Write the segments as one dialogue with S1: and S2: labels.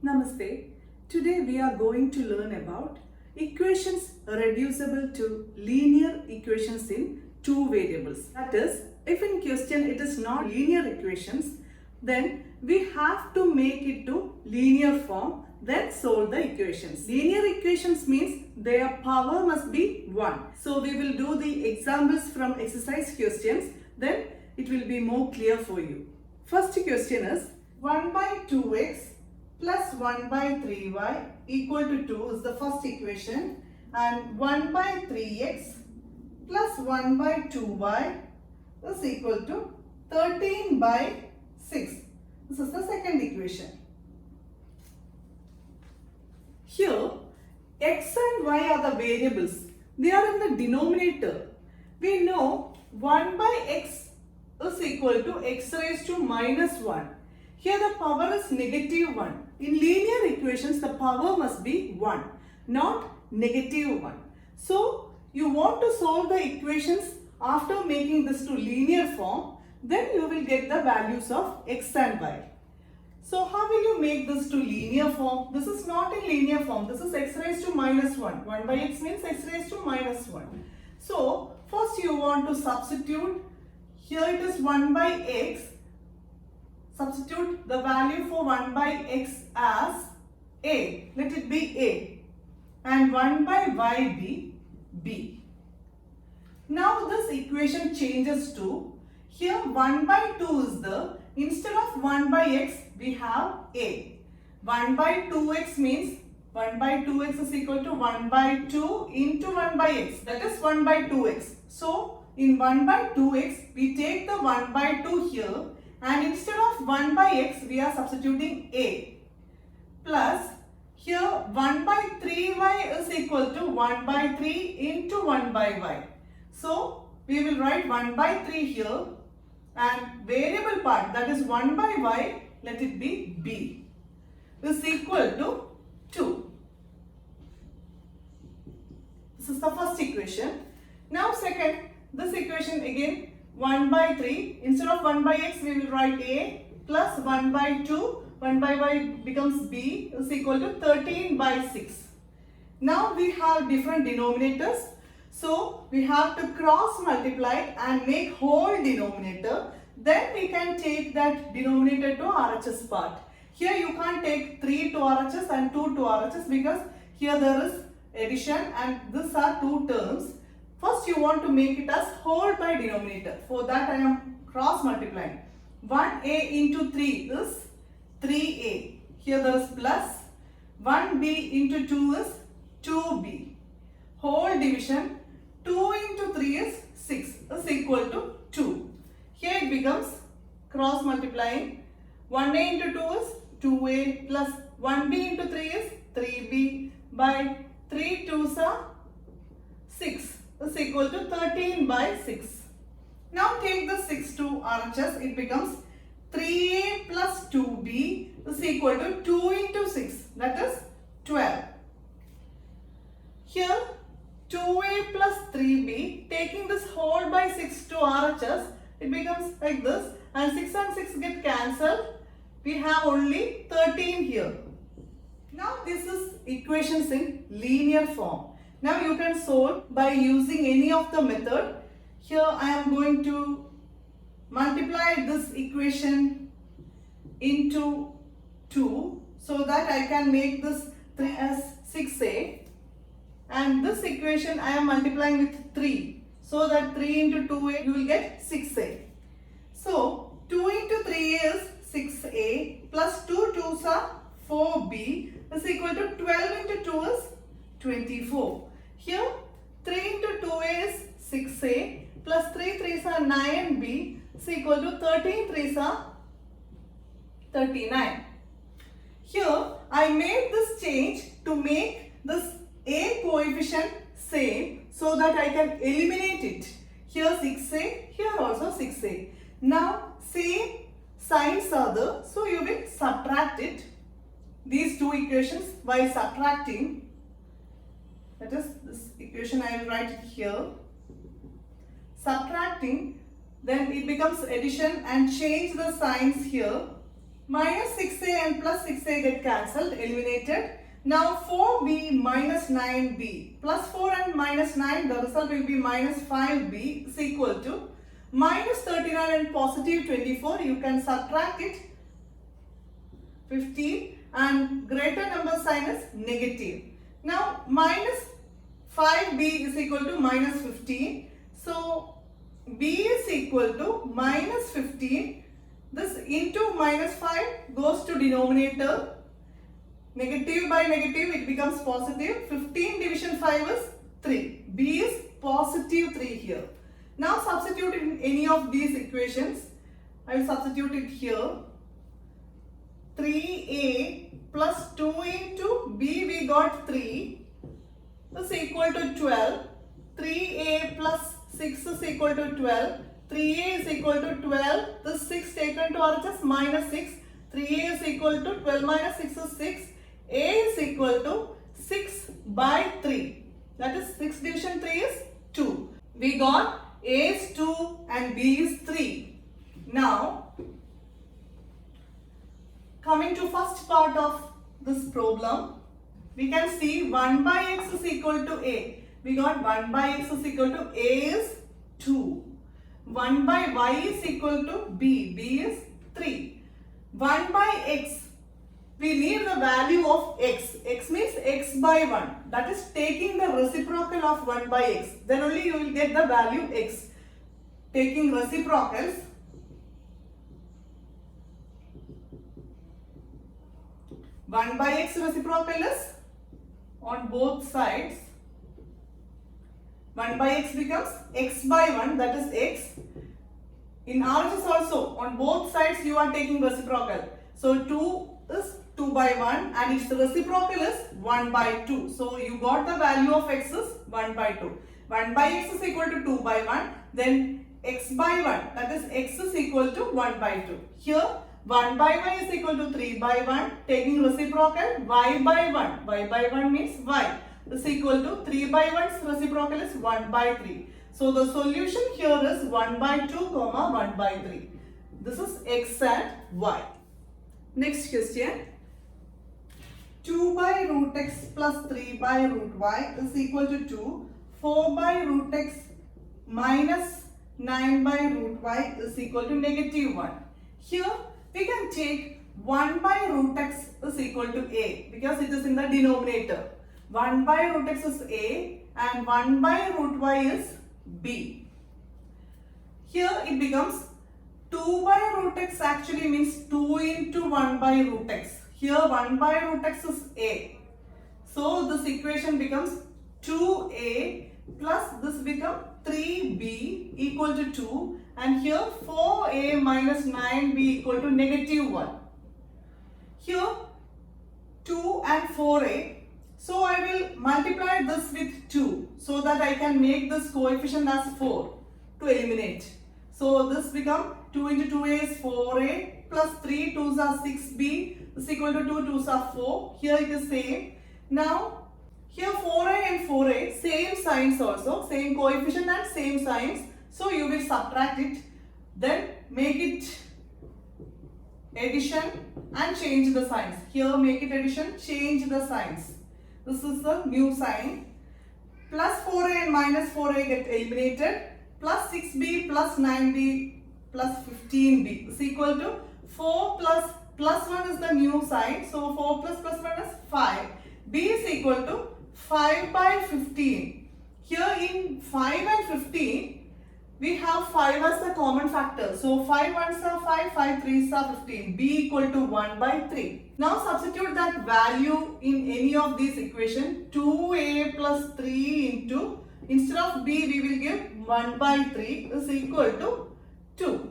S1: Namaste. Today we are going to learn about equations reducible to linear equations in two variables. That is, if in question it is not linear equations, then we have to make it to linear form, then solve the equations. Linear equations means their power must be 1. So we will do the examples from exercise questions, then it will be more clear for you. First question is 1 by 2x plus 1 by 3y equal to 2 is the first equation, and 1 by 3x plus 1 by 2y is equal to 13 by 6. This is the second equation. Here x and y are the variables. They are in the denominator. We know 1 by x is equal to x raised to minus 1. Here the power is negative 1. In linear equations, the power must be 1, not negative 1. So, you want to solve the equations after making this to linear form, then you will get the values of x and y. So, how will you make this to linear form? This is not in linear form. This is x raised to minus 1. 1 by x means x raised to minus 1. So, first you want to substitute. Here it is 1 by x. Substitute the value for 1 by x as a. Let it be a. And 1 by y be b. Now this equation changes to, here 1 by 2 is the, instead of 1 by x we have a. 1 by 2x means 1 by 2x is equal to 1 by 2 into 1 by x. That is 1 by 2x. So in 1 by 2x we take the 1 by 2 here. And instead of 1 by x, we are substituting a. Plus, here 1 by 3y is equal to 1 by 3 into 1 by y. So, we will write 1 by 3 here. And variable part, that is 1 by y, let it be b, is equal to 2. This is the first equation. Now second, this equation again, 1 by 3, instead of 1 by x we will write a, plus 1 by 2, 1 by y becomes b, is equal to 13 by 6. Now we have different denominators, so we have to cross multiply and make whole denominator. Then we can take that denominator to RHS part. Here you can't take 3 to RHS and 2 to RHS because here there is addition and these are two terms. First you want to make it as whole by denominator. For that I am cross multiplying. 1a into 3 is 3a. Here there is plus. 1b into 2 is 2b. Whole division 2 into 3 is 6 is equal to 2. Here it becomes cross multiplying. 1a into 2 is 2a plus 1b into 3 is 3b by 3 2s are 6. Is equal to 13 by 6. Now take the 6 to RHS, it becomes 3a plus 2b is equal to 2 into 6, that is 12. Here 2a plus 3b, taking this whole by 6 to RHS, it becomes like this, and 6 and 6 get cancelled. We have only 13 here. Now this is equations in linear form. Now you can solve by using any of the method. Here I am going to multiply this equation into 2 so that I can make this 3 as 6a. And this equation I am multiplying with 3. So that 3 into 2a you will get 6a. So 2 into 3a is 6a plus 2 2s are 4b is equal to 12 into 2 is 24. Here 3 into 2a is 6a plus 3 3s are 9b is equal to 13 3s are 39. Here I made this change to make this a coefficient same so that I can eliminate it. Here 6a, here also 6a. Now same signs are there, so you will subtract it. These two equations by subtracting. That is this equation I will write it here. Subtracting, then it becomes addition and change the signs here. Minus 6a and plus 6a get cancelled, eliminated. Now 4b minus 9b plus 4 and minus 9, the result will be minus 5b is equal to minus 39 and positive 24. You can subtract it 15 and greater number sign is negative. Now minus 5b is equal to minus 15. So b is equal to minus 15. This into minus 5 goes to denominator. Negative by negative it becomes positive. 15 division 5 is 3. B is positive 3 here. Now substitute in any of these equations. I will substitute it here. 3a plus 2 into b, we got 3 is equal to 12. 3a plus 6 is equal to 12. 3a is equal to 12. This 6 taken to RHS minus 6. 3a is equal to 12 minus 6 is 6. A is equal to 6 by 3. That is 6 division 3 is 2. We got A is 2 and B is 3. Now, coming to first part of this problem, we can see 1 by x is equal to A. We got 1 by x is equal to A is 2. 1 by y is equal to B. B is 3. 1 by x, we need the value of x. X means x by 1. That is taking the reciprocal of 1 by x. Then only you will get the value x. Taking reciprocals, one by x reciprocal is on both sides. 1 by x becomes x by 1, that is x. In RHS also, on both sides you are taking reciprocal. So 2 is 2 by 1 and its reciprocal is 1 by 2. So you got the value of x is 1 by 2. 1 by x is equal to 2 by 1. Then x by 1, that is x is equal to 1 by 2. Here 1 by y is equal to 3 by 1. Taking reciprocal, y by 1. Y by 1 means y is equal to 3 by 1's reciprocal is 1 by 3. So the solution here is 1 by 2 comma 1 by 3. This is x and y. Next question. 2 by root x plus 3 by root y is equal to 2. 4 by root x minus 9 by root y is equal to negative 1. Here we can take 1 by root x is equal to a because it is in the denominator. 1 by root x is a and 1 by root y is b. Here it becomes 2 by root x actually means 2 into 1 by root x. Here 1 by root x is a. So this equation becomes 2a plus this becomes 3b equal to 2 and here 4a minus 9b equal to negative 1. Here 2 and 4a. So I will multiply this with 2 so that I can make this coefficient as 4 to eliminate. So this becomes 2 into 2a is 4a plus 3 2s are 6b is equal to 2 2s are 4. Here it is same. Now here 4a and 4a same signs also, same coefficient and same signs. So you will subtract it, then make it addition and change the signs. Here make it addition, change the signs. This is the new sign. Plus 4a and minus 4a get eliminated. Plus 6b plus 9b plus 15b is equal to 4 plus 1 is the new sign. So 4 plus 1 is 5. b is equal to 5 by 15. Here in 5 and 15, we have 5 as a common factor. So 5 1s are 5, 5 3s are 15. b equal to 1 by 3. Now substitute that value in any of these equations. 2a plus 3 into, instead of b we will give 1 by 3 is equal to 2.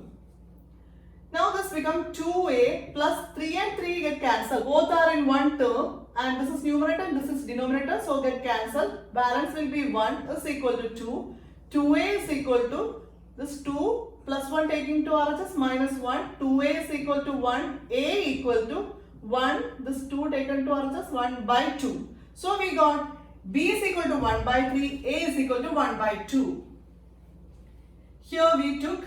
S1: Now this becomes 2a plus 3 and 3 get cancelled. Both are in one term and this is numerator and this is denominator. So get cancelled. Balance will be 1 is equal to 2. 2a is equal to this 2 plus 1 taking to RHS minus 1. 2a is equal to 1. A equal to 1. This 2 taken to RHS 1 by 2. So we got b is equal to 1 by 3. A is equal to 1 by 2. Here we took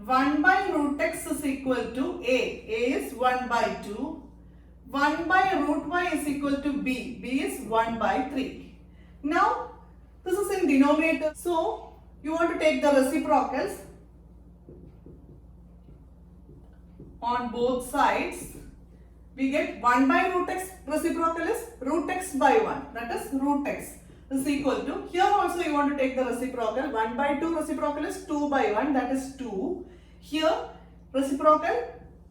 S1: 1 by root x is equal to a. A is 1 by 2. 1 by root y is equal to b. B is 1 by 3. Now, this is in denominator. So, you want to take the reciprocals on both sides. We get 1 by root x, reciprocal is root x by 1, that is root x is equal to, here also you want to take the reciprocal, 1 by 2 reciprocal is 2 by 1, that is 2. Here reciprocal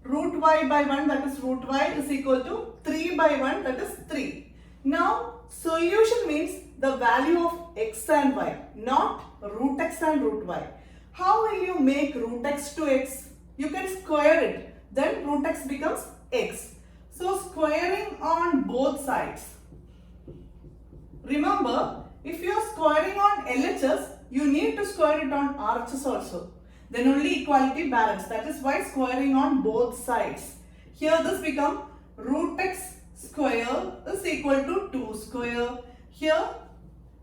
S1: root y by 1, that is root y is equal to 3 by 1, that is 3. Now solution means the value of x and y, not root x and root y. How will you make root x to x? You can square it, then root x becomes x. So squaring on both sides. Remember, if you are squaring on LHS, you need to square it on RHS also. Then only equality balance. That is why squaring on both sides. Here this becomes root x square is equal to 2 square. Here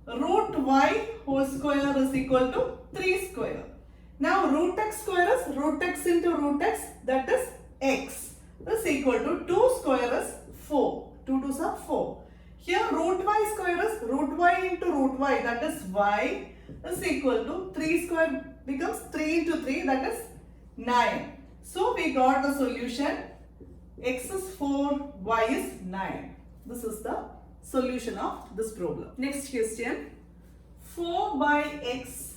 S1: root y whole square is equal to 3 square. Now root x square is root x into root x, that is x. Is equal to 2 square is 4. 2 2s are 4. Here root y square is root y into root y, that is y, is equal to 3 square becomes 3 into 3, that is 9. So we got the solution, x is 4, y is 9. This is the solution of this problem. Next question, 4 by x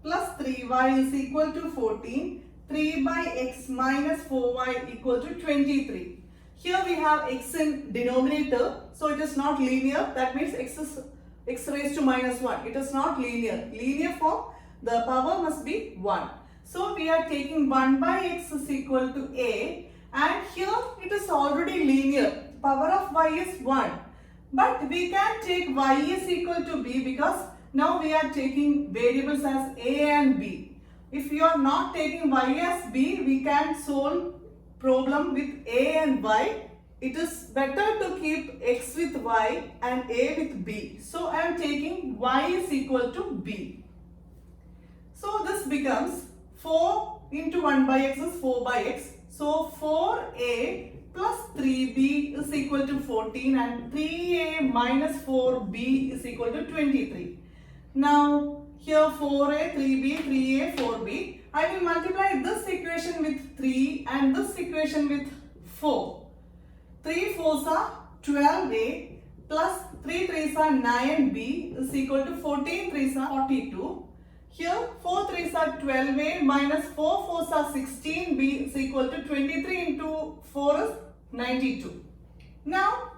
S1: plus 3y is equal to 14. 3 by x minus 4y equal to 23. Here we have x in denominator, so it is not linear. That means x is x raised to minus 1. It is not linear. Linear form, the power must be 1. So we are taking 1 by x is equal to a, and here it is already linear. Power of y is 1. But we can take y is equal to b because now we are taking variables as a and b. If you are not taking y as b, we can solve problem with a and y. It is better to keep x with y and a with b. So I am taking y is equal to b. So this becomes 4 into 1 by x is 4 by x. So 4a plus 3b is equal to 14 and 3a minus 4b is equal to 23. Now here 4a, 3b, 3a, 4b. I will multiply this equation with 3 and this equation with 4. 3 4s are 12a plus 3 3s are 9b is equal to 14 3s are 42. Here 4 3s are 12a minus 4 4s are 16b is equal to 23 into 4 is 92. Now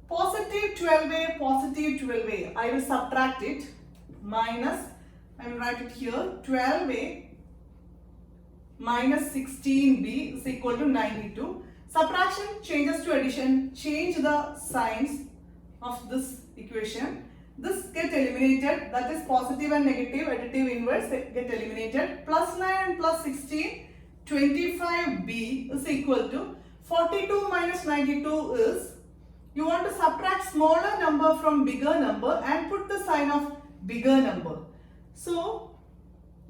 S1: positive 12a, positive 12a. I will subtract it minus, I will write it here, 12a minus 16b is equal to 92. Subtraction changes to addition. Change the signs of this equation. This get eliminated, that is positive and negative, additive inverse get eliminated. Plus 9 and plus 16, 25b is equal to 42 minus 92 is, you want to subtract smaller number from bigger number and put the sign of bigger number. So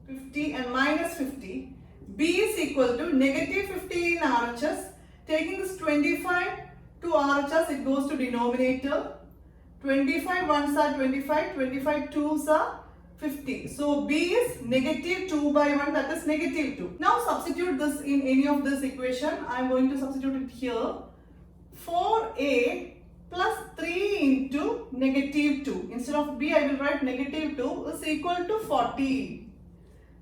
S1: 50 and minus 50. B is equal to negative 50 in RHS. Taking this 25 to RHS, it goes to denominator. 25 ones are 25, 25 twos are 50. So B is negative 2 by 1, that is negative 2. Now substitute this in any of this equation. I am going to substitute it here. 4a plus 3 into negative 2. Instead of b, I will write negative 2 is equal to 40.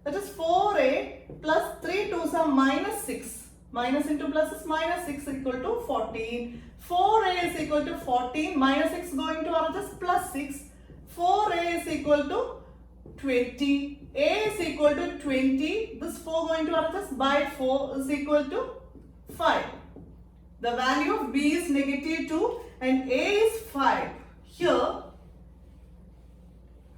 S1: That is 4a plus 3 2s are minus 6. Minus into plus is minus 6 equal to 14. 4a is equal to 14. Minus 6 going to RHS plus 6. 4a is equal to 20. A is equal to 20. This 4 going to RHS by 4 is equal to 5. The value of b is negative 2 and a is 5. Here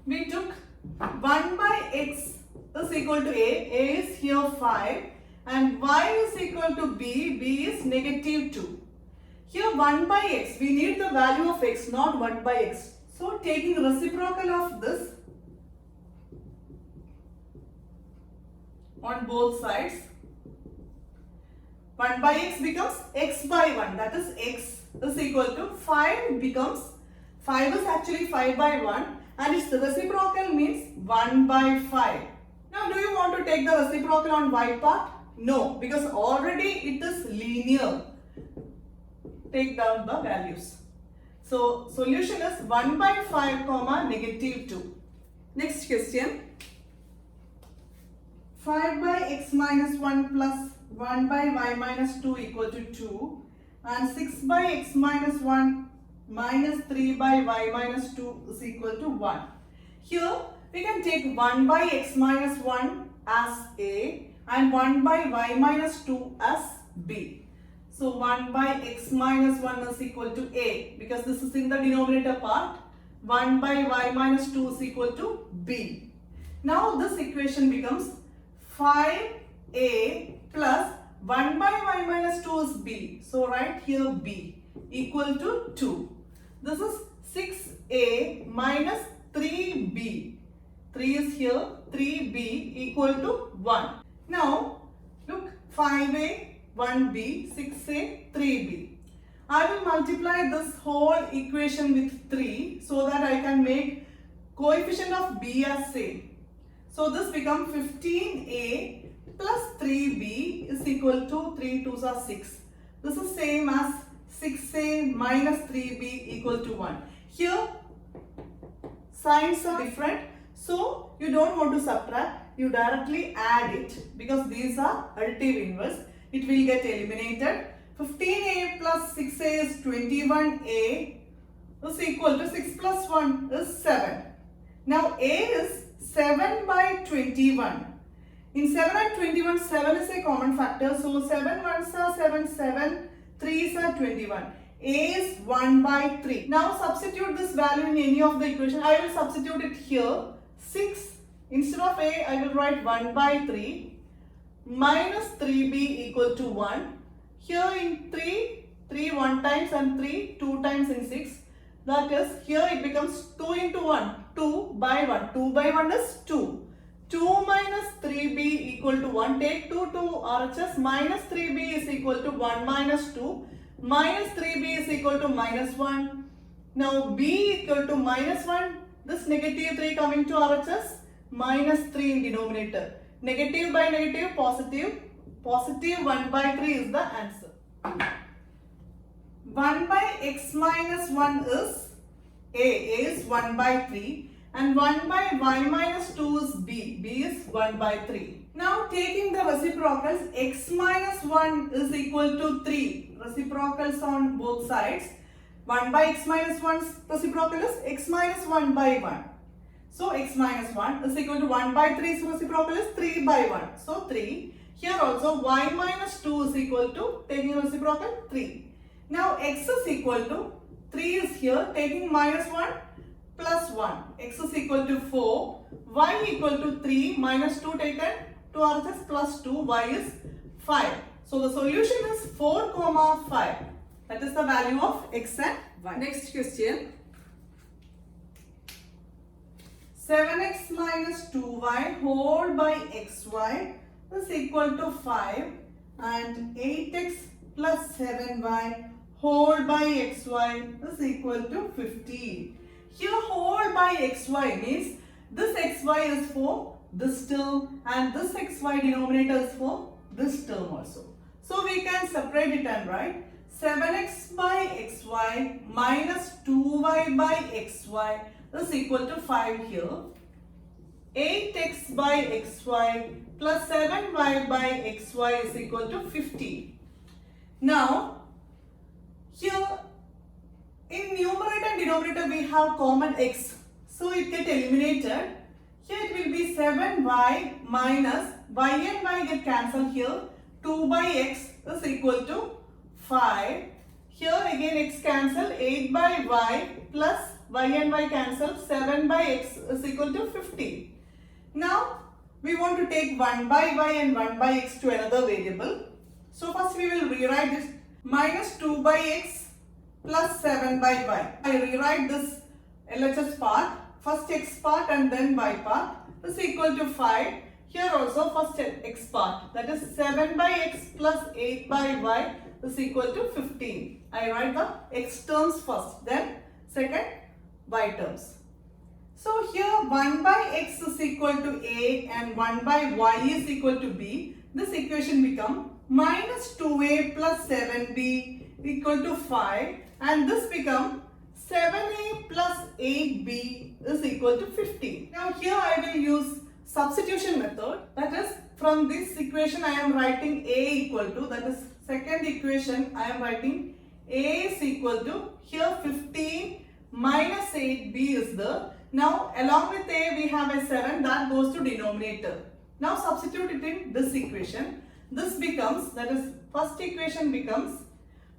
S1: we took 1 by x is equal to a is here 5 and y is equal to b is negative 2. Here 1 by x, we need the value of x, not 1 by x. So taking reciprocal of this, on both sides. 1 by x becomes x by 1, that is x is equal to 5 becomes, 5 is actually 5 by 1 and its reciprocal means 1 by 5. Now do you want to take the reciprocal on y part? No, because already it is linear. Take down the values. So solution is 1 by 5 comma negative 2. Next question. 5 by x minus 1 plus 1 by y minus 2 equal to 2 and 6 by x minus 1 minus 3 by y minus 2 is equal to 1. Here we can take 1 by x minus 1 as A and 1 by y minus 2 as B. So 1 by x minus 1 is equal to A because this is in the denominator part. 1 by y minus 2 is equal to B. Now this equation becomes 5A plus 1 by y minus 2 is B. So write here B equal to 2. This is 6A minus 3B. 3 is here, 3B equal to 1. Now look, 5A, 1B, 6A, 3B. I will multiply this whole equation with 3 so that I can make coefficient of B as A. So this becomes 15A plus 3B is equal to 3 2s are 6. This is same as 6A minus 3B equal to 1. Here signs are different, so you don't want to subtract, you directly add it because these are additive inverse. It will get eliminated. 15A plus 6A is 21A is equal to 6 plus 1 is 7. Now A is 7 by 21. In 7 and 21, 7 is a common factor. So 7 ones are 7, 7 3s are 21. A is 1 by 3. Now substitute this value in any of the equation. I will substitute it here. 6, instead of A, I will write 1 by 3 minus 3B equal to 1. Here in 3 1 times and 3 2 times in 6. That is, here it becomes 2 into 1, 2 by 1. 2 by 1 is 2. 2 minus 3B equal to 1. Take 2 to RHS. Minus 3B is equal to 1 minus 2. Minus 3B is equal to minus 1. Now B equal to minus 1. This negative 3 coming to RHS. Minus 3 in denominator. Negative by negative, positive. Positive 1 by 3 is the answer. 1 by x minus 1 is A. A is 1 by 3. And 1 by y minus 2 is B. B is 1 by 3. Now taking the reciprocals, x minus 1 is equal to 3. Reciprocals on both sides. 1 by x minus 1's reciprocal is x minus 1 by 1. So x minus 1 is equal to 1 by 3's reciprocal is 3 by 1. So 3. Here also y minus 2 is equal to, taking reciprocal, 3. Now x is equal to, 3 is here, taking minus 1 plus 1. X is equal to 4. Y equal to 3 minus 2 taken to RHS plus 2. Y is 5. So the solution is 4 comma 5. That is the value of x and y. Next question. 7x minus 2y whole by xy is equal to 5 and 8x plus 7y whole by xy is equal to 15. Here whole by xy means this xy is for this term and this xy denominator is for this term also. So we can separate it and write 7x by xy minus 2y by xy is equal to 5 here. 8x by xy plus 7y by xy is equal to 50. Now, here in numerator and denominator we have common x. So it get eliminated. Here it will be 7y minus y and y get cancelled here. 2 by x is equal to 5. Here again x cancel, 8 by y plus y and y cancel, 7 by x is equal to 50. Now we want to take 1 by y and 1 by x to another variable. So first we will rewrite this minus 2 by x plus 7 by y. I rewrite this LHS part, first x part and then y part is equal to 5. Here also first x part, that is 7 by x plus 8 by y is equal to 15. I write the x terms first, then second y terms. So here 1 by x is equal to a and 1 by y is equal to b. This equation becomes minus 2a plus 7b equal to 5, and this becomes 7a plus 8b is equal to 15. Now here I will use substitution method, that is from this equation I am writing a equal to, that is second equation I am writing a is equal to, here 15 minus 8b is there. Now along with a we have a 7 that goes to denominator. Now substitute it in this equation. This becomes, that is first equation becomes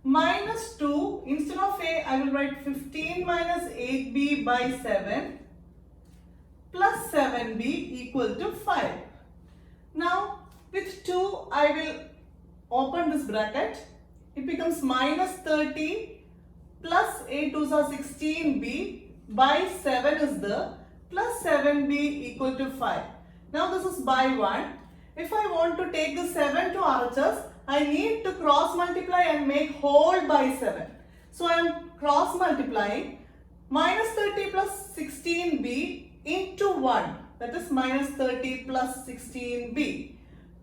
S1: minus 2, instead of a I will write 15 minus 8b by 7 plus 7b equal to 5. Now with 2 I will open this bracket. It becomes minus 30 plus 8 2s are 16b by 7 is there plus 7b equal to 5. Now this is by 1. If I want to take the 7 to RHS, I need to cross multiply and make whole by 7. So I am cross multiplying minus 30 plus 16b into 1, that is minus 30 plus 16b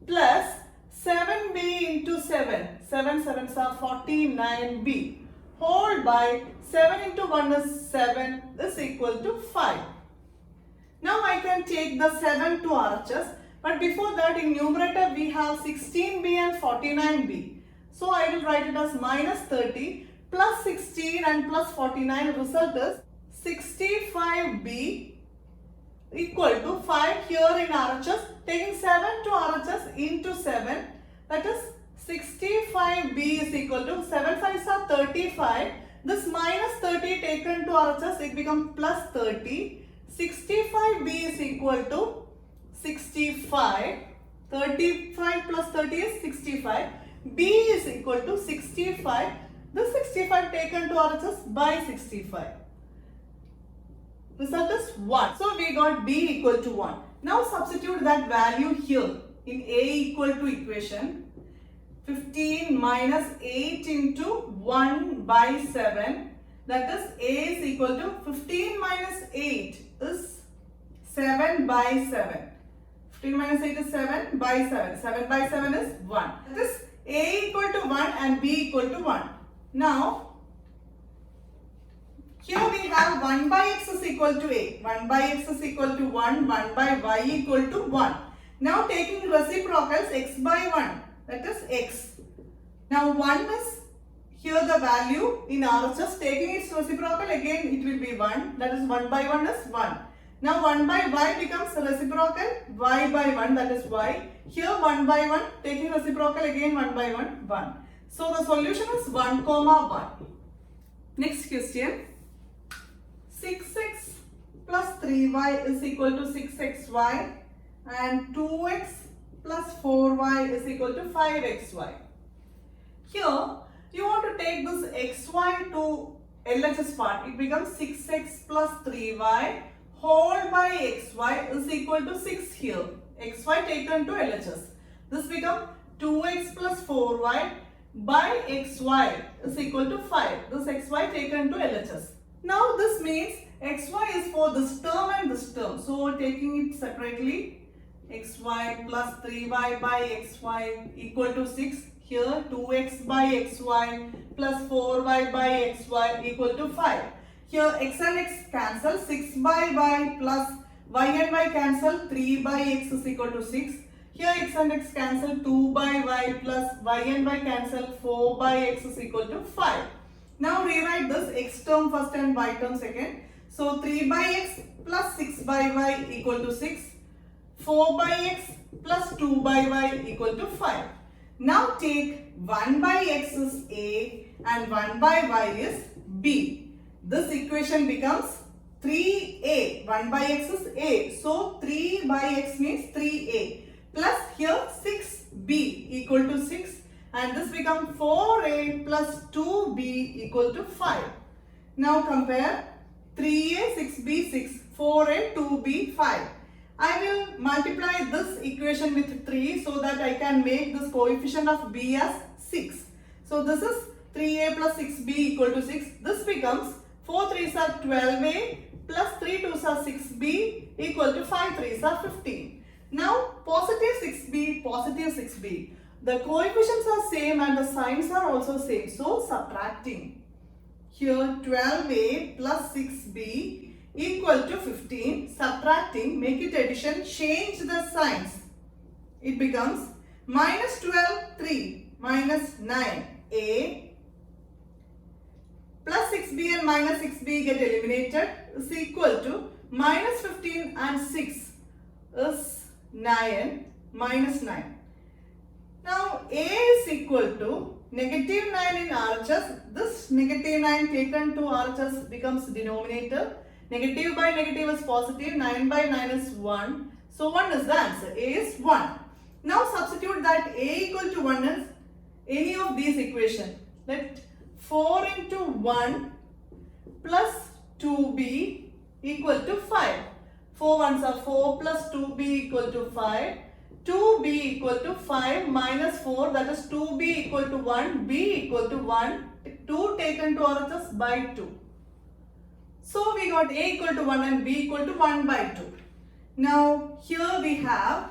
S1: plus 7b into 7, 7 7s are 49b whole by 7 into 1 is 7 is equal to 5. Now I can take the 7 to RHS, but before that in numerator we have 16b and 49b. So I will write it as minus 30 plus 16 and plus 49, result is 65b equal to 5 here in RHS, taking 7 to RHS into 7, that is 65b is equal to 7 5s are 35. This minus 30 taken to RHS, it becomes plus 30. 65b is equal to 65. 35 plus 30 is 65. b is equal to 65. This 65 taken to RHS by 65. Result is 1. So we got b equal to 1. Now substitute that value here in a equal to equation. 15 minus 8 into 1 by 7, that is a is equal to 15 minus 8 is 7 by 7. 15 minus 8 is 7 by 7. 7 by 7 is 1. That is a equal to 1 and b equal to 1. Now here we have 1 by x is equal to a. 1 by x is equal to 1. 1 by y equal to 1. Now taking reciprocals x by 1. That is x. Now 1 is here the value in RHS, taking its reciprocal again it will be 1, that is 1 by 1 is 1. Now 1 by y becomes reciprocal y by 1, that is y. Here 1 by 1 taking reciprocal again 1 by 1, 1. So the solution is 1 comma 1. Next question. 6x plus 3y is equal to 6xy and 2x plus 4y is equal to 5xy. Here you want to take this xy to LHS part. It becomes 6x plus 3y whole by xy is equal to 6 here. Xy taken to LHS. This becomes 2x plus 4y by xy is equal to 5. This xy taken to LHS. Now this means xy is for this term and this term. So taking it separately, xy plus 3y by xy equal to 6. Here 2x by xy plus 4y by xy equal to 5. Here x and x cancel, 6 by y plus y and y cancel, 3 by x is equal to 6. Here x and x cancel, 2 by y plus y and y cancel, 4 by x is equal to 5. Now rewrite this x term first and y term second. So 3 by x plus 6 by y equal to 6. 4 by x plus 2 by y equal to 5. Now take 1 by x is a and 1 by y is b. This equation becomes 3a. 1 by x is a. So 3 by x means 3a. Plus here 6b equal to 6. And this becomes 4a plus 2b equal to 5. Now compare 3a, 6b, 6. 4a, 2b, 5. I will multiply this equation with 3 so that I can make this coefficient of b as 6. So this is 3a plus 6b equal to 6. This becomes 4 3s are 12a plus 3 2s are 6b equal to 5 3s are 15. Now positive 6b, positive 6b. The coefficients are same and the signs are also same. So subtracting. Here 12a plus 6b equal to 15. Subtracting, make it addition, change the signs. It becomes minus 12, 3, minus 9, a plus 6b and minus 6b get eliminated is equal to minus 15 and 6 is 9 minus 9. Now a is equal to negative 9 in RHS. This negative 9 taken to RHS becomes denominator. Negative by negative is positive. 9 by 9 is 1. So 1 is the answer. A is 1. Now substitute that a equal to 1 is any of these equations. Let 4 into 1 plus 2b equal to 5. 4 ones are 4 plus 2b equal to 5. 2b equal to 5 minus 4, that is 2b equal to 1, b equal to 1, 2 taken to RHS by 2. So we got a equal to 1 and b equal to 1 by 2. Now here we have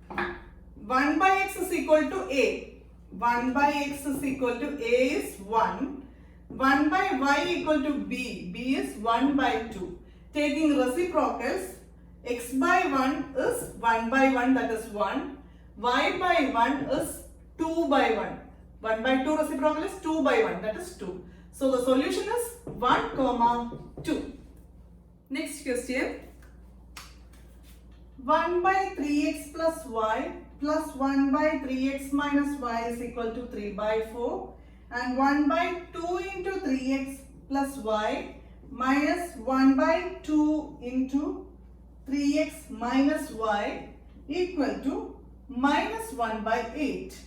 S1: 1 by x is equal to a. 1 by x is equal to a is 1. 1 by y equal to b. b is 1 by 2. Taking reciprocals, x by 1 is 1 by 1, that is 1. Y by 1 is 2 by 1. 1 by 2 reciprocal is 2 by 1, that is 2. So the solution is 1 comma 2. Next question. 1 by 3x plus y plus 1 by 3x minus y is equal to 3 by 4. And 1 by 2 into 3x plus y minus 1 by 2 into 3x minus y equal to minus 1 by 8.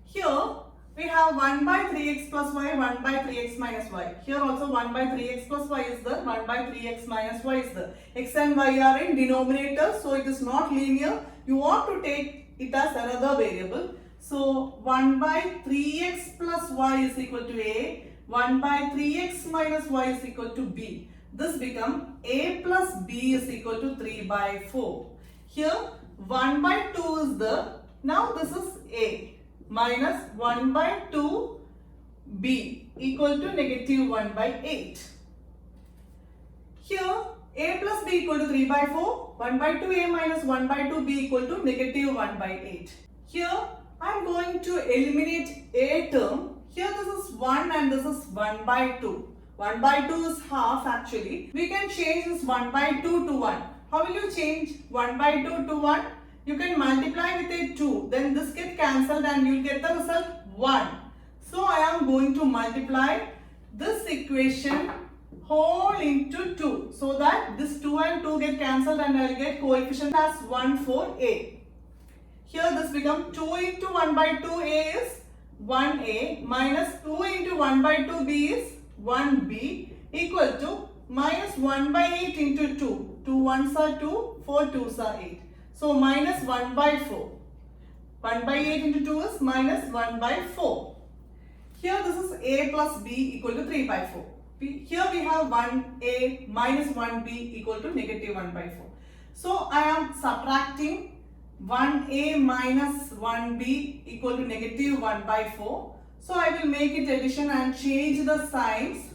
S1: Here we have 1 by 3x plus y, 1 by 3x minus y. Here also 1 by 3x plus y is there, 1 by 3x minus y is there. X and y are in denominator, so it is not linear. You want to take it as another variable. So 1 by 3x plus y is equal to a, 1 by 3x minus y is equal to b. This becomes a plus b is equal to 3 by 4. Here 1 by 2 is there. Now this is a minus 1 by 2 b equal to negative 1 by 8. Here a plus b equal to 3 by 4. 1 by 2a minus 1 by 2b equal to negative 1 by 8. Here I am going to eliminate a term. Here this is 1 and this is 1 by 2. 1 by 2 is half actually. We can change this 1 by 2 to 1. How will you change 1 by 2 to 1? You can multiply with a 2. Then this gets cancelled and you will get the result 1. So I am going to multiply this equation whole into 2. So that this 2 and 2 get cancelled and I will get coefficient as 1 for a. Here this becomes 2 into 1 by 2a is 1a minus 2 into 1 by 2b is 1b equal to minus 1 by 8 into 2. 2 1s are 2, 4 2s are 8. So minus 1 by 4. 1 by 8 into 2 is minus 1 by 4. Here this is a plus b equal to 3 by 4. Here we have 1a minus 1b equal to negative 1 by 4. So I am subtracting 1a minus 1b equal to negative 1 by 4. So I will make it addition and change the signs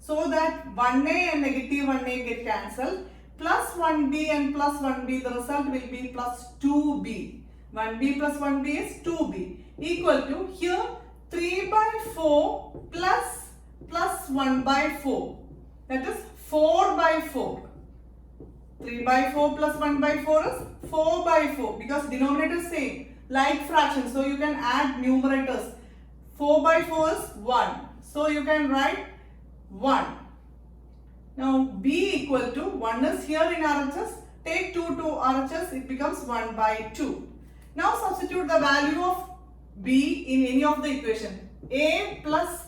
S1: so that 1a and negative 1a get cancelled. Plus 1b and plus 1b, the result will be plus 2b. 1b plus 1b is 2b equal to here 3 by 4 plus 1 by 4. That is 4 by 4. 3 by 4 plus 1 by 4 is 4 by 4 because denominator is same, like fraction. So you can add numerators. 4 by 4 is 1. So you can write 1. Now b equal to 1 is here in RHS. Take 2 to RHS, it becomes 1 by 2. Now substitute the value of b in any of the equation. A plus,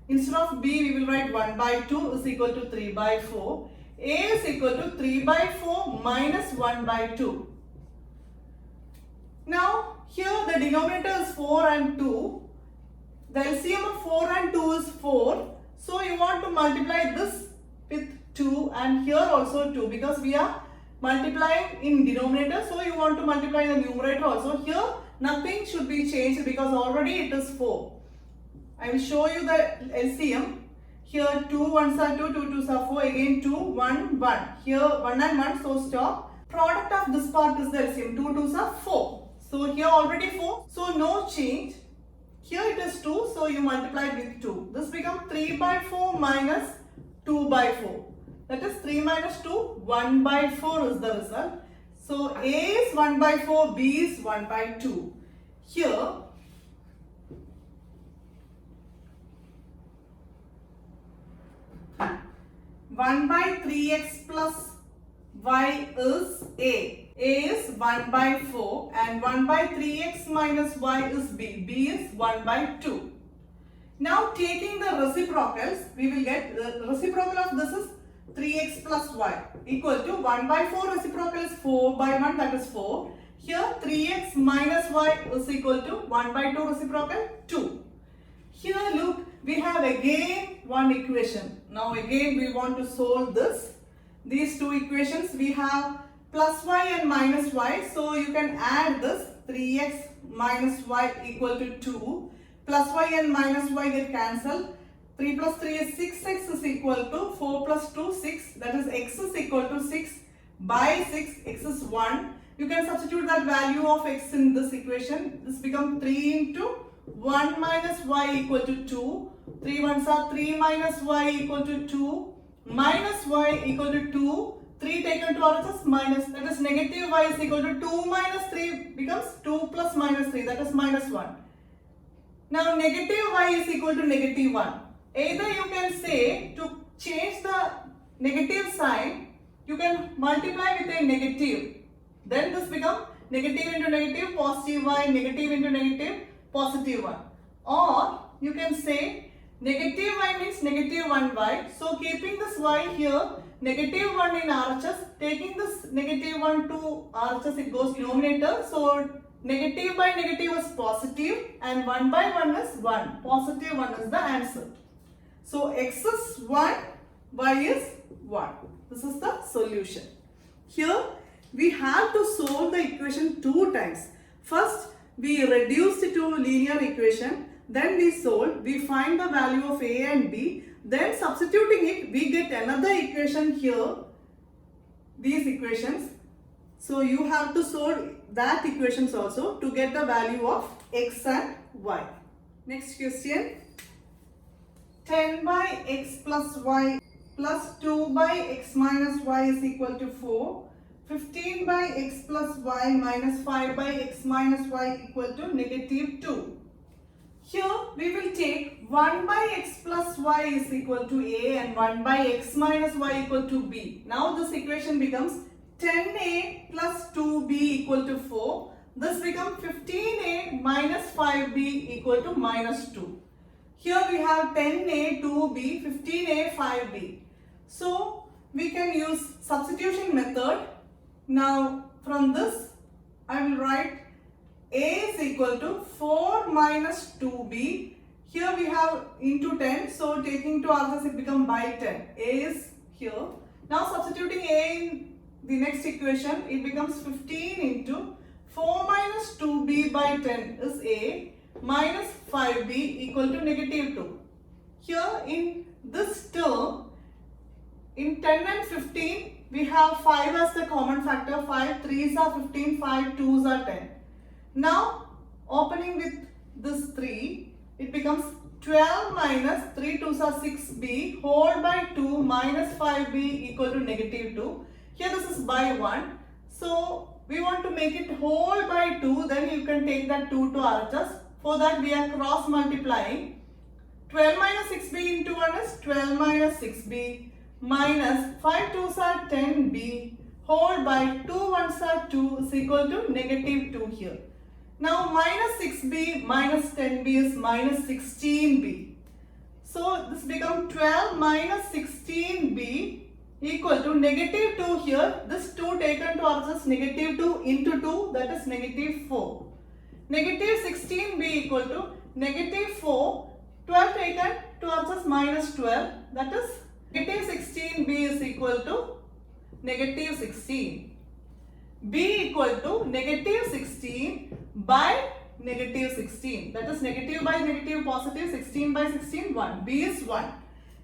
S1: instead of b we will write 1 by 2 is equal to 3 by 4. A is equal to 3 by 4 minus 1 by 2. Now here the denominator is 4 and 2. The LCM of 4 and 2 is 4. So you want to multiply this with 2 and here also 2 because we are multiplying in denominator. So you want to multiply the numerator also. Here nothing should be changed because already it is 4. I will show you the LCM. Here 2 ones are 2, 2 2s are 4, again 2, 1, 1. Here 1 and 1, so stop. Product of this part is the LCM. 2 2s are 4. So here already 4, so no change. Here it is 2, so you multiply with 2. This becomes 3 by 4 minus 2 by 4. That is 3 minus 2, 1 by 4 is the result. So A is 1 by 4, B is 1 by 2. Here, one by 3x plus y is A. A is 1 by 4 and 1 by 3x minus y is B. B is 1 by 2. Now taking the reciprocals, we will get the reciprocal of this is 3x plus y equal to 1 by 4 reciprocal is 4 by 1, that is 4. Here 3x minus y is equal to 1 by 2 reciprocal 2. Here look, we have again one equation. Now again we want to solve this. These two equations we have plus y and minus y. So you can add this 3x minus y equal to 2. Plus y and minus y get cancelled. 3 plus 3 is 6x is equal to 4 plus 2 6. That is x is equal to 6 by 6. X is 1. You can substitute that value of x in this equation. This becomes 3 into 1 minus y equal to 2. 3 ones are 3 minus y equal to 2. Minus y equal to 2. 3 taken to RHS minus, that is negative y is equal to 2 minus 3 becomes 2 plus minus 3, that is minus 1. Now negative y is equal to negative 1. Either you can say to change the negative sign, you can multiply with a negative. Then this becomes negative into negative, positive y, negative into negative, positive 1. Or you can say negative y means negative 1y. So keeping this y here, negative 1 in RHS, taking this negative 1 to RHS, it goes denominator. So negative by negative is positive and 1 by 1 is 1. Positive 1 is the answer. So x is 1, y is 1. This is the solution. Here we have to solve the equation two times. First we reduce it to linear equation. Then we solve, we find the value of a and b. Then substituting it, we get another equation here. These equations. So you have to solve that equations also to get the value of x and y. Next question. 10 by x plus y plus 2 by x minus y is equal to 4. 15 by x plus y minus 5 by x minus y equal to negative 2. Here we will take 1 by x plus y is equal to a and 1 by x minus y equal to b. Now this equation becomes 10a plus 2b equal to 4. This becomes 15a minus 5b equal to minus 2. Here we have 10a, 2b, 15a, 5b. So we can use substitution method. Now from this I will write a is equal to 4 minus 2b. Here we have into 10. So taking to others it becomes by 10. A is here. Now substituting a in the next equation, it becomes 15 into 4 minus 2b by 10 is a minus 5b equal to negative 2. Here in this term, in 10 and 15, we have 5 as the common factor. 5 3s are 15, 5 2s are 10. Now opening with this 3, it becomes 12 minus 3 2s are 6b whole by 2 minus 5b equal to negative 2. Here this is by 1. So we want to make it whole by 2. Then you can take that 2 to RHS. For that we are cross multiplying. 12 minus 6b into 1 is 12 minus 6b minus 5 2s are 10b whole by 2 1s are 2 is equal to negative 2 here. Now minus 6b minus 10b is minus 16b. So this becomes 12 minus 16b equal to negative 2 here. This 2 taken to RHS negative 2 into 2, that is negative 4. Negative 16b equal to negative 4. 12 taken to RHS minus 12, that is negative 16b is equal to negative 16. b equal to negative 16 by negative 16. That is negative by negative positive, 16 by 16, 1. b is 1.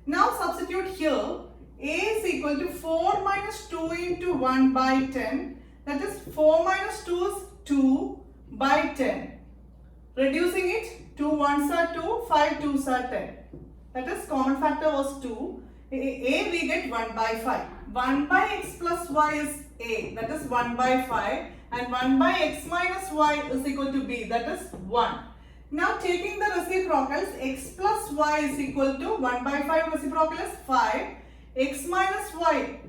S1: Now substitute here. A is equal to 4 minus 2 into 1 by 10. That is 4 minus 2 is 2 by 10. Reducing it, 2 1s are 2, 5 2s are 10. That is common factor was 2. A we get 1 by 5. 1 by x plus y is A, that is 1 by 5. And 1 by x minus y is equal to B, that is 1. Now taking the reciprocals, x plus y is equal to 1 by 5 reciprocal is 5. X minus y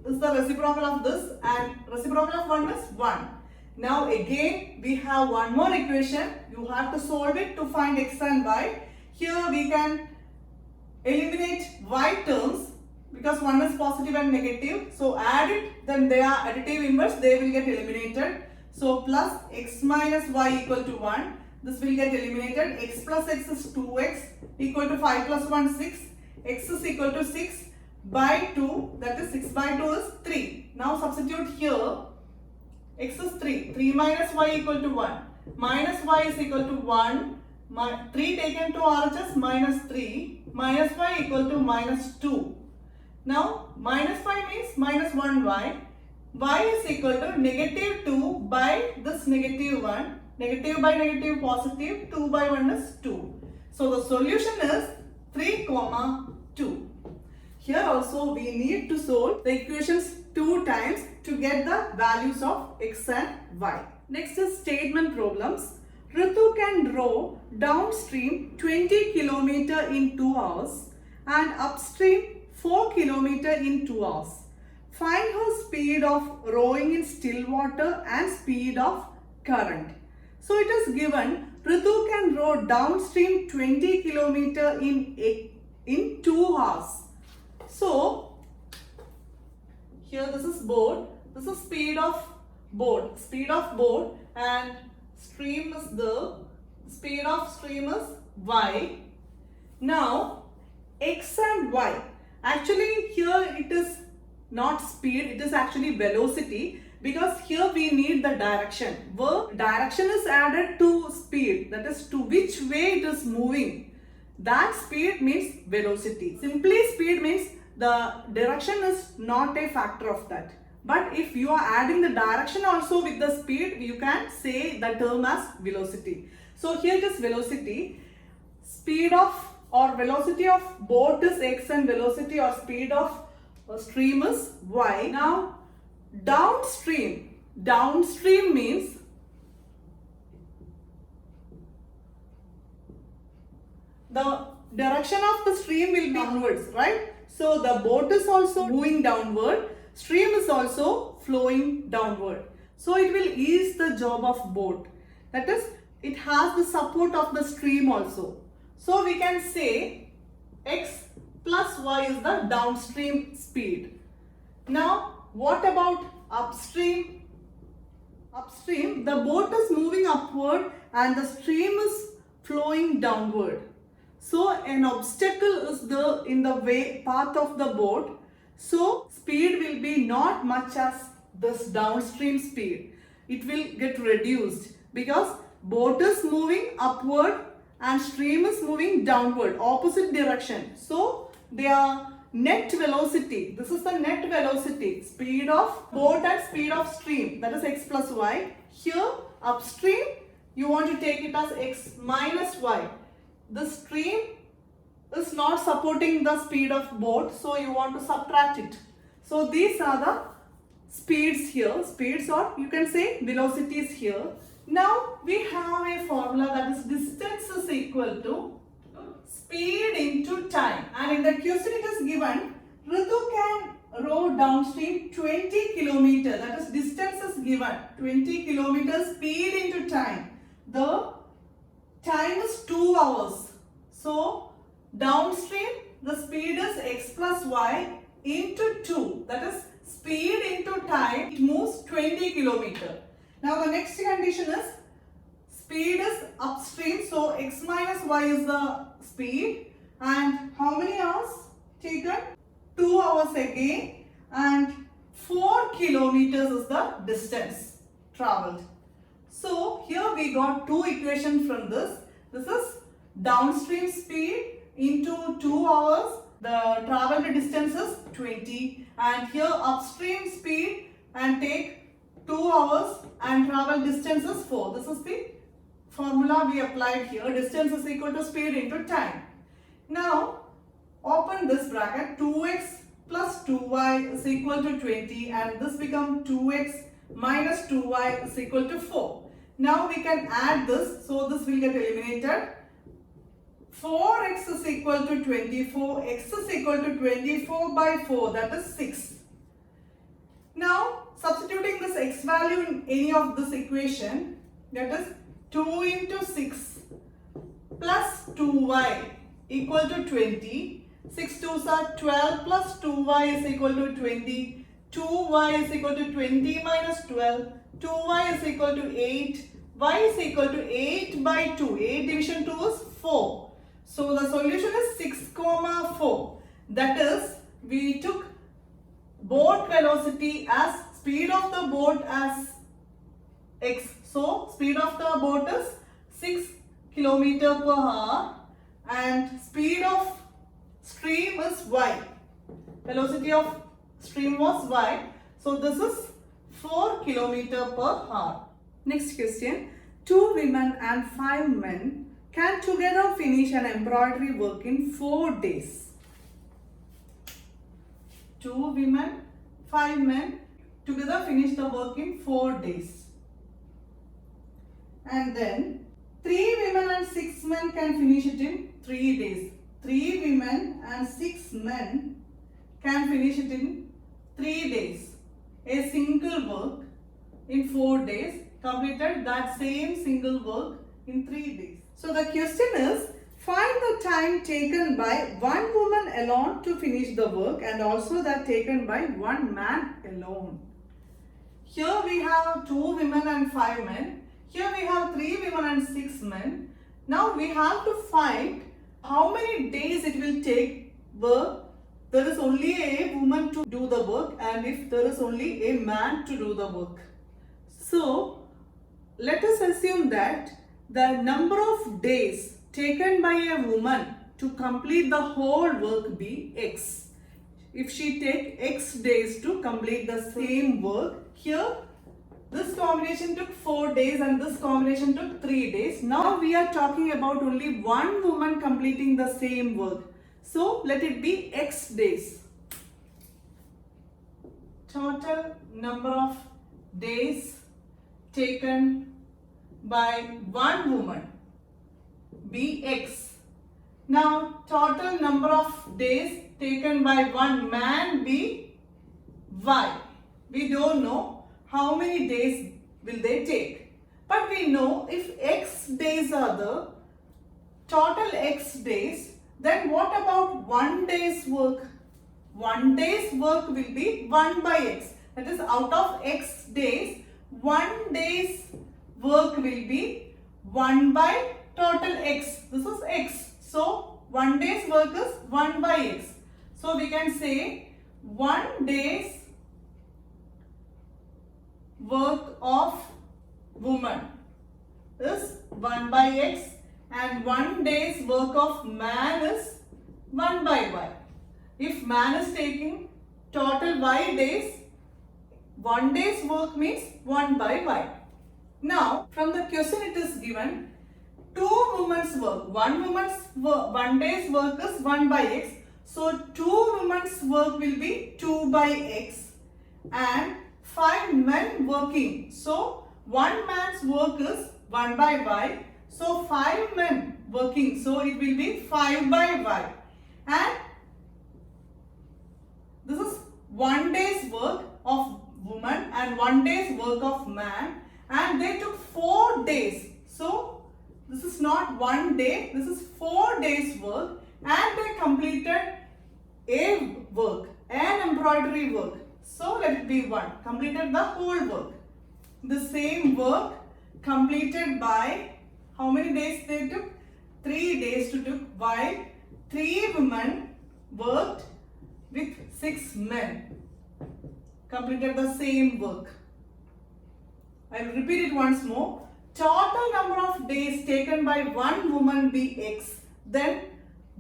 S1: is the reciprocal of this and reciprocal of 1 is 1. Now again we have one more equation. You have to solve it to find x and y. Here we can eliminate y terms because one is positive and negative. So add it, then they are additive inverse, they will get eliminated. So plus x minus y equal to 1. This will get eliminated. X plus x is 2x equal to 5 plus 1 6. X is equal to 6 by 2, that is 6 by 2 is 3. Now substitute here. X is 3. 3 minus y equal to 1. Minus y is equal to 1. 3 taken to RHS minus 3. Minus y equal to minus 2. Now minus 5 means minus 1y. Y is equal to negative 2 by this negative 1. Negative by negative positive. 2 by 1 is 2. So the solution is 3, 2. Here also we need to solve the equations 2 times to get the values of x and y. Next is statement problems. Ritu can row downstream 20 km in 2 hours and upstream 4 km in 2 hours. Find her speed of rowing in still water and speed of current. So it is given Ritu can row downstream 20 km in 2 hours. So here this is boat, this is speed of boat and stream is the speed of stream is y. Now x and y, actually here it is not speed, it is actually velocity because here we need the direction. Where direction is added to speed, that is to which way it is moving. That speed means velocity. Simply speed means the direction is not a factor of that. But if you are adding the direction also with the speed, you can say the term as velocity. So here it is velocity. Speed of or velocity of boat is x and velocity or speed of stream is y. Now downstream. Downstream means the direction of the stream will be downwards, right? So the boat is also moving downward. Stream is also flowing downward. So it will ease the job of boat. That is, it has the support of the stream also. So we can say x plus y is the downstream speed. Now what about upstream? Upstream, the boat is moving upward and the stream is flowing downward. So an obstacle is in the way path of the boat. So speed will be not much as this downstream speed. It will get reduced because boat is moving upward and stream is moving downward, opposite direction. So their net velocity, this is the net velocity, speed of boat and speed of stream, that is x plus y. Here upstream you want to take it as x minus y. The stream is not supporting the speed of boat, so you want to subtract it. So these are the speeds here, speeds or you can say velocities here. Now we have a formula that is distance is equal to speed into time, and in the question it is given Ritu can row downstream 20 km, that is distance is given 20 km, speed into time. The time is 2 hours. So downstream the speed is x plus y into 2, that is speed into time, it moves 20 kilometer. Now the next condition is speed is upstream, so x minus y is the speed, and how many hours taken? 2 hours again, and 4 kilometers is the distance traveled. So here we got two equations from this. This is downstream speed into 2 hours. The traveled distance is 20, and here upstream speed and take 2 hours and travel distance is 4. This is the formula we applied here. Distance is equal to speed into time. Now open this bracket. 2x plus 2y is equal to 20, and this becomes 2x minus 2y is equal to 4. Now we can add this, so this will get eliminated. 4x is equal to 24, x is equal to 24 by 4, that is 6. Now substituting this x value in any of this equation, that is 2 into 6 plus 2y equal to 20. 6 2s are 12 plus 2y is equal to 20. 2y is equal to 20 minus 12. 2y is equal to 8. Y is equal to 8 by 2. 8 division 2 is 4. So the solution is 6, 4. That is, we took boat velocity as speed of the boat as x. So speed of the boat is 6 km per hour and speed of stream is y. Velocity of stream was y. So this is 4 km per hour. Next question. 2 women and 5 men can together finish an embroidery work in 4 days. 2 women, 5 men together finish the work in 4 days. And then 3 women and 6 men can finish it in 3 days. 3 women and 6 men can finish it in 3 days. A single work in 4 days completed that same single work in 3 days. So the question is, find the time taken by one woman alone to finish the work and also that taken by one man alone. Here we have 2 women and 5 men. Here we have 3 women and 6 men. Now we have to find how many days it will take work. There is only a woman to do the work, and if there is only a man to do the work. So let us assume that the number of days taken by a woman to complete the whole work be x. If she take x days to complete the same work, here this combination took 4 days and this combination took 3 days. Now we are talking about only one woman completing the same work. So let it be x days. Total number of days taken by one woman be x. Now total number of days taken by one man be y. We don't know how many days will they take, but we know if x days are the total x days, then what about 1 day's work? 1 day's work will be 1 by x. That is, out of x days, 1 day's work will be 1 by total x. This is x. So 1 day's work is 1 by x. So we can say 1 day's work of woman is 1 by x, and 1 day's work of man is 1 by y. If man is taking total y days, 1 day's work means 1 by y. Now from the question it is given 2 women's work. 1 day's work is 1 by x. So 2 women's work will be 2 by x, and 5 men working. So 1 man's work is 1 by y. So 5 men working. So it will be 5 by y. And this is 1 day's work of woman and 1 day's work of man. And they took 4 days. So this is not 1 day. This is 4 days work. And they completed a work. an embroidery work. So let it be 1. Completed the whole work. The same work completed by how many days they took? 3 days to took, while 3 women worked with 6 men. Completed the same work. I will repeat it once more. Total number of days taken by one woman be X. Then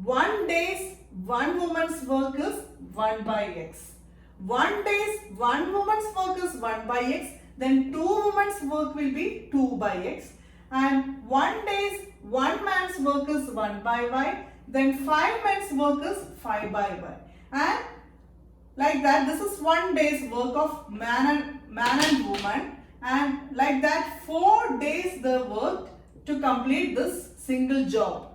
S1: 1 woman's work is 1 by X. 1 day's 1 woman's work is 1 by X. Then 2 women's work will be 2 by X. And 1 day's 1 man's work is 1 by Y. Then 5 men's work is 5 by Y. And like that, this is 1 day's work of man and woman. And like that, 4 days they worked to complete this single job.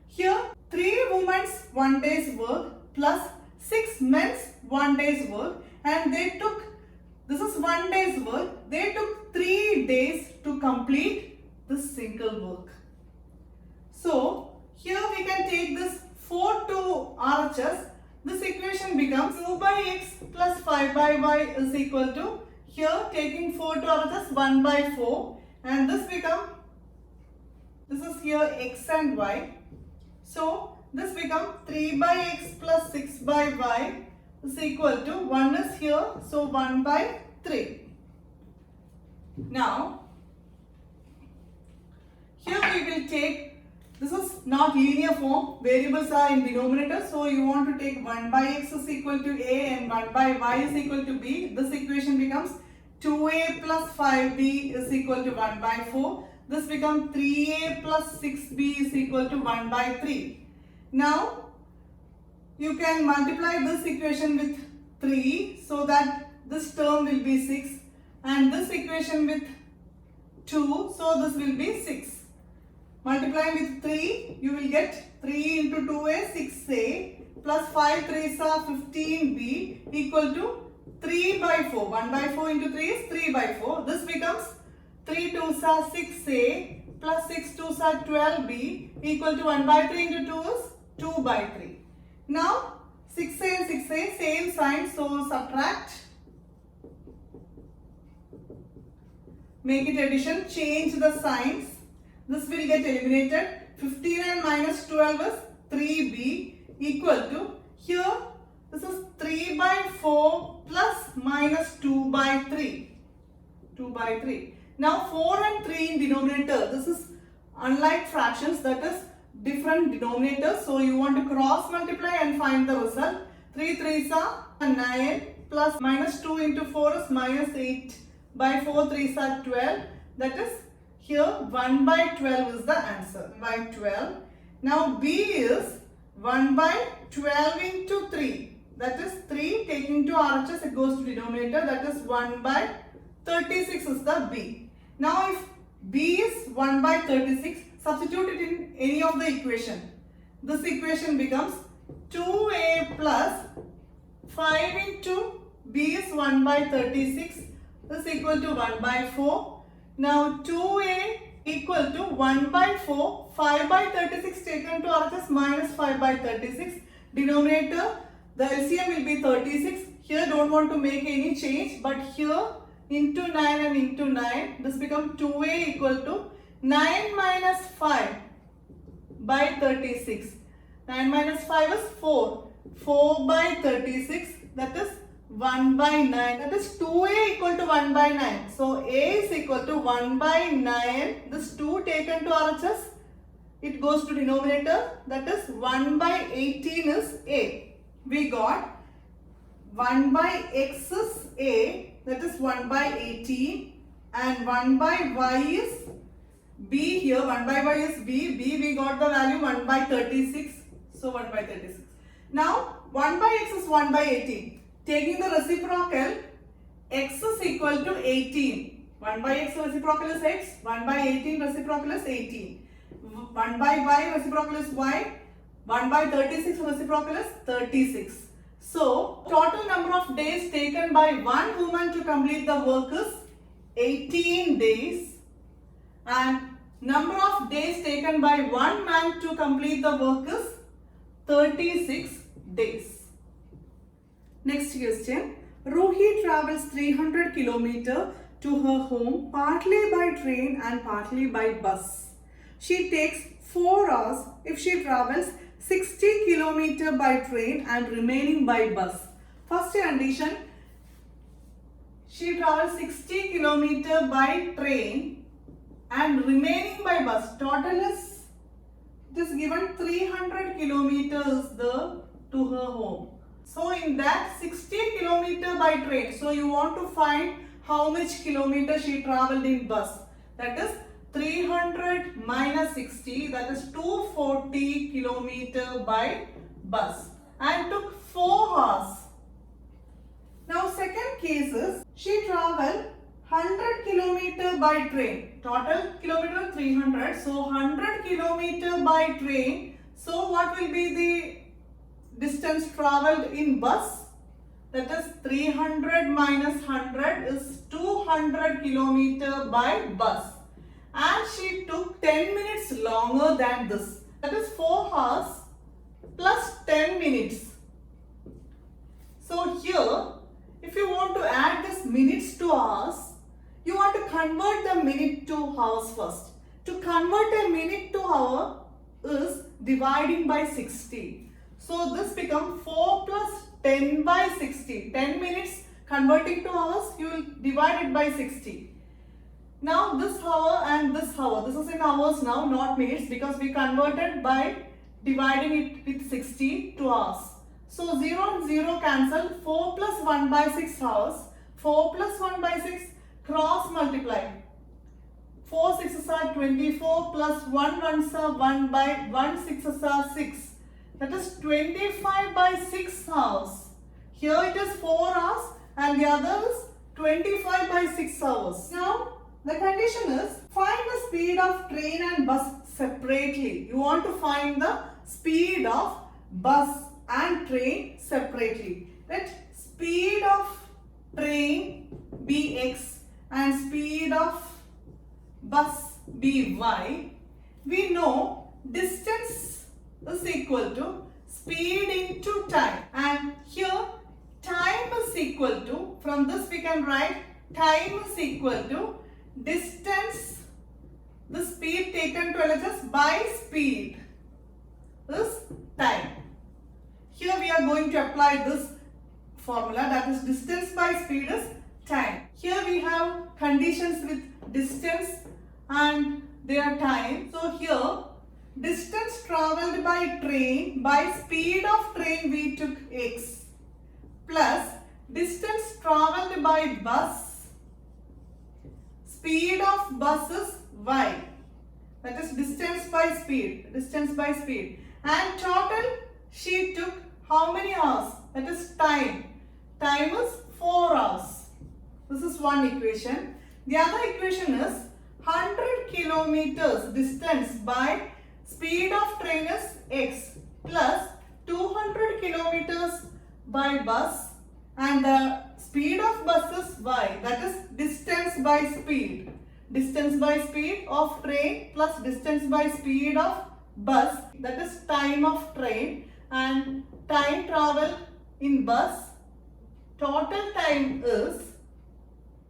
S1: Here, 3 women's 1 day's work plus 6 men's 1 day's work, and they took, this is 1 day's work, they took 3 days to complete this single work. So, here we can take this 4 to RHS. This equation becomes 2 by X plus 5 by Y is equal to, here taking 4 to RHS, 1 by 4, and this is here X and Y. So, this becomes 3 by X plus 6 by Y is equal to 1 is here, so 1 by 3. Now, here we will take, this is not linear form, variables are in denominator, so you want to take 1 by X is equal to A and 1 by Y is equal to B. This equation becomes 2A plus 5B is equal to 1 by 4. This becomes 3A plus 6B is equal to 1 by 3. Now, you can multiply this equation with 3 so that this term will be 6, and this equation with 2, so this will be 6. Multiplying with 3, you will get 3 into 2A, 6A, plus 5 3s are 15B equal to 3 by 4. 1 by 4 into 3 is 3 by 4. This becomes 3 2s are 6A plus 6 2s are 12B equal to 1 by 3 into 2 is 2 by 3. Now 6A and 6A same sign, so subtract. Make it addition, change the signs. This will get eliminated. 15 and minus 12 is 3B equal to, here this is 3 by 4 plus minus 2 by 3. 2 by 3. Now 4 and 3 in denominator. This is unlike fractions, that is different denominators. So you want to cross multiply and find the result. 3 3s are 9 plus minus 2 into 4 is minus 8 by 4 3s are 12. That is here 1 by 12 is the answer. By 12. Now B is 1 by 12 into 3. That is 3 taking to RHS, it goes to denominator. That is 1 by 36 is the B. Now if B is 1 by 36, substitute it in any of the equation. This equation becomes 2A plus 5 into B is 1 by 36 is equal to 1 by 4. Now 2A equal to 1 by 4, 5 by 36 taken to RHS minus 5 by 36. Denominator, the LCM will be 36. Here don't want to make any change, but here into 9 and into 9, this becomes 2A equal to 9 minus 5 by 36. 9 minus 5 is 4. 4 by 36, that is 1 by 9. That is 2A equal to 1 by 9. So A is equal to 1 by 9. This 2 taken to RHS, it goes to denominator. That is 1 by 18 is A. We got 1 by X is A. That is 1 by 18. And 1 by Y is B here. 1 by Y is B. B we got the value 1 by 36. So 1 by 36. Now 1 by X is 1 by 18. Taking the reciprocal, X is equal to 18. 1 by X reciprocal is X. 1 by 18 reciprocal is 18. 1 by Y reciprocal is Y. 1 by 36 reciprocal is 36. So, total number of days taken by one woman to complete the work is 18 days. And number of days taken by one man to complete the work is 36 days. Next question. Ruhi travels 300 km to her home partly by train and partly by bus. She takes 4 hours if she travels 60 km by train and remaining by bus. First condition, she travels 60 km by train and remaining by bus. Total is, it is given 300 kilometers to her home. So in that 60 km by train, so you want to find how much kilometers she travelled in bus. That is 300 minus 60, that is 240 km by bus and took 4 hours. Now second case is, she travelled 100 km by train. Total kilometer 300. So 100 km by train. So what will be the distance travelled in bus? That is 300 minus 100 is 200 km by bus. And she took 10 minutes longer than this. That is 4 hours plus 10 minutes. So here, if you want to add this minutes to hours, you want to convert the minute to hours first. To convert a minute to hour is dividing by 60. So this becomes 4 plus 10 by 60. 10 minutes converting to hours, you will divide it by 60. Now this hour and this hour, this is in hours now, not minutes, because we converted by dividing it with 60 to hours. So 0 and 0 cancel, 4 plus 1 by 6 hours, 4 plus 1 by 6 cross multiply. 4 6s are 24 plus 1 1s are 1 by 1 6s are 6. That is 25 by 6 hours. Here it is 4 hours and the other is 25 by 6 hours. Now the condition is, find the speed of train and bus separately. You want to find the speed of bus and train separately. Let speed of train be x and speed of bus be y. We know distance is equal to speed into time, and here time is equal to, from this we can write time is equal to distance, the speed taken to LHS by speed is time. Here we are going to apply this formula, that is distance by speed is time. Here we have conditions with distance and their time. So here distance travelled by train, by speed of train we took x, plus distance travelled by bus, speed of bus is y. That is distance by speed, and total she took how many hours? That is time. Time is 4 hours. This is one equation. The other equation is 100 kilometers distance by speed of train is x plus 200 kilometers by bus and the speed of bus is y. That is distance by speed. Distance by speed of train plus distance by speed of bus, that is time of train, and time travel in bus. Total time is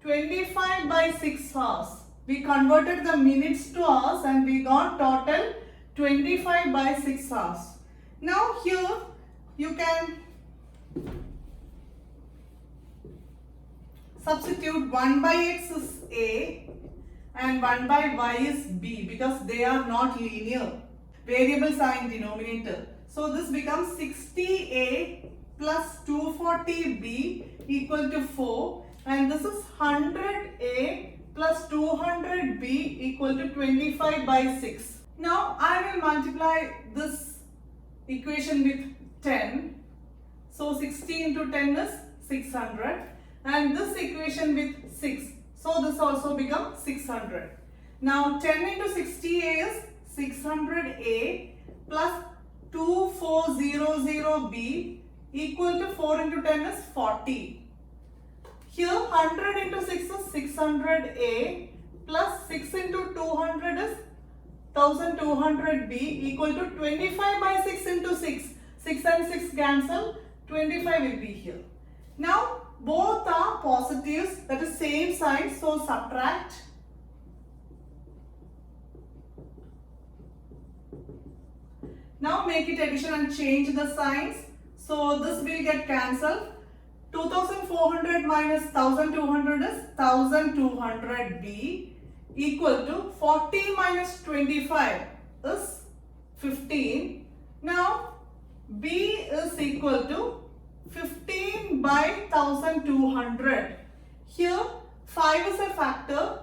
S1: 25 by 6 hours. We converted the minutes to hours and we got total 25 by 6 hours. Now here you can substitute 1 by x is a and 1 by y is b, because they are not linear. Variables are in denominator. So this becomes 60a plus 240b equal to 4, and this is 100a plus 200b equal to 25 by 6. Now I will multiply this equation with 10. So 60 into 10 is 600, and this equation with 6. So this also becomes 600. Now 10 into 60a is 600a plus 2400b equal to 4 into 10 is 40. Here 100 into 6 is 600a plus 6 into 200 is 1200b equal to 25 by 6 into 6. 6 and 6 cancel, 25 will be here. Now both are positives, that is same sign, so subtract. Now make it addition and change the signs. So this will get cancelled. 2400 minus 1200 is 1200b equal to 40 minus 25 is 15. Now b is equal to 15 by 1200. Here 5 is a factor.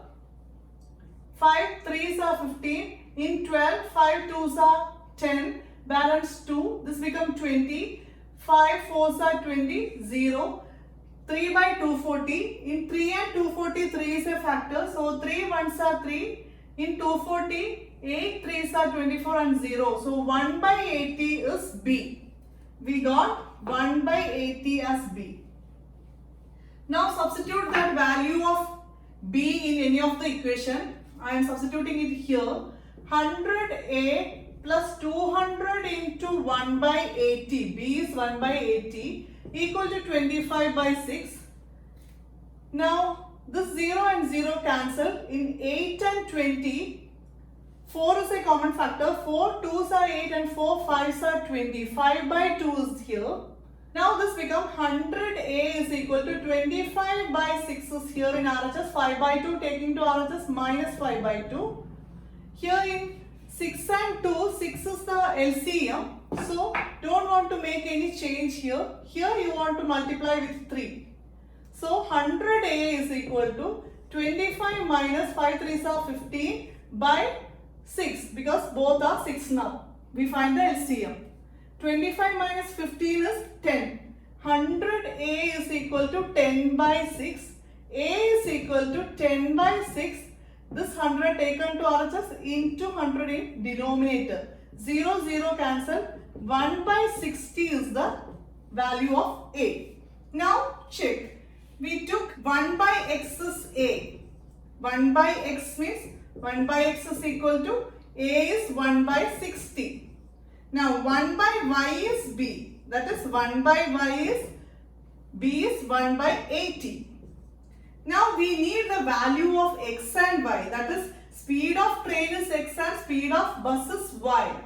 S1: 5 3s are 15. In 12, 5 2s are 10. Balance 2. This becomes 20. 5 4s are 20. 0. 3 by 240. In 3 and 240, 3 is a factor. So 3 1s are 3. In 240, 8 3s are 24 and 0. So 1 by 80 is B. We got 1 by 80 as B. Now substitute that value of B in any of the equation. I am substituting it here. 100A plus 200 into 1 by 80. B is 1 by 80 equal to 25 by 6. Now this 0 and 0 cancel. In 8 and 20, 4 is a common factor. 4 2s are 8 and 4 5s are 20. 5 by 2 is here. Now this becomes 100A is equal to 25 by 6 is here in RHS. 5 by 2 taking to RHS minus 5 by 2. Here in 6 and 2, 6 is the LCM. So don't want to make any change here. Here you want to multiply with 3. So 100A is equal to 25 minus 5 3s are 15 by 6 because both are 6 now. We find the LCM. 25 minus 15 is 10. 100A is equal to 10 by 6. A is equal to 10 by 6. This 100 taken to RHS into 100 in denominator. 0 0 cancel. 1 by 60 is the value of A. Now check. We took 1 by x is A. 1 by x means 1 by x is equal to A is 1 by 60. Now 1 by y is B. That is 1 by y is B is 1 by 80. Now we need the value of x and y. That is speed of train is x and speed of bus is y.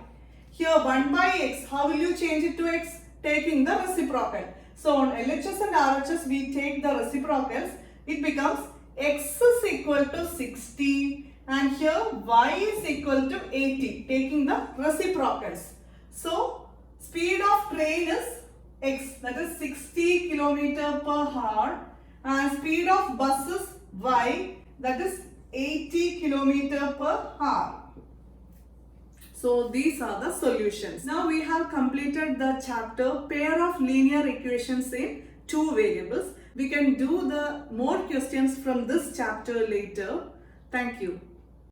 S1: Here 1 by x. How will you change it to x? Taking the reciprocal. So on LHS and RHS we take the reciprocals. It becomes x is equal to 60 and here y is equal to 80. Taking the reciprocals. So speed of train is x, that is 60 km per hour, and speed of bus is y, that is 80 km per hour. So these are the solutions. Now we have completed the chapter pair of linear equations in two variables. We can do the more questions from this chapter later. Thank you.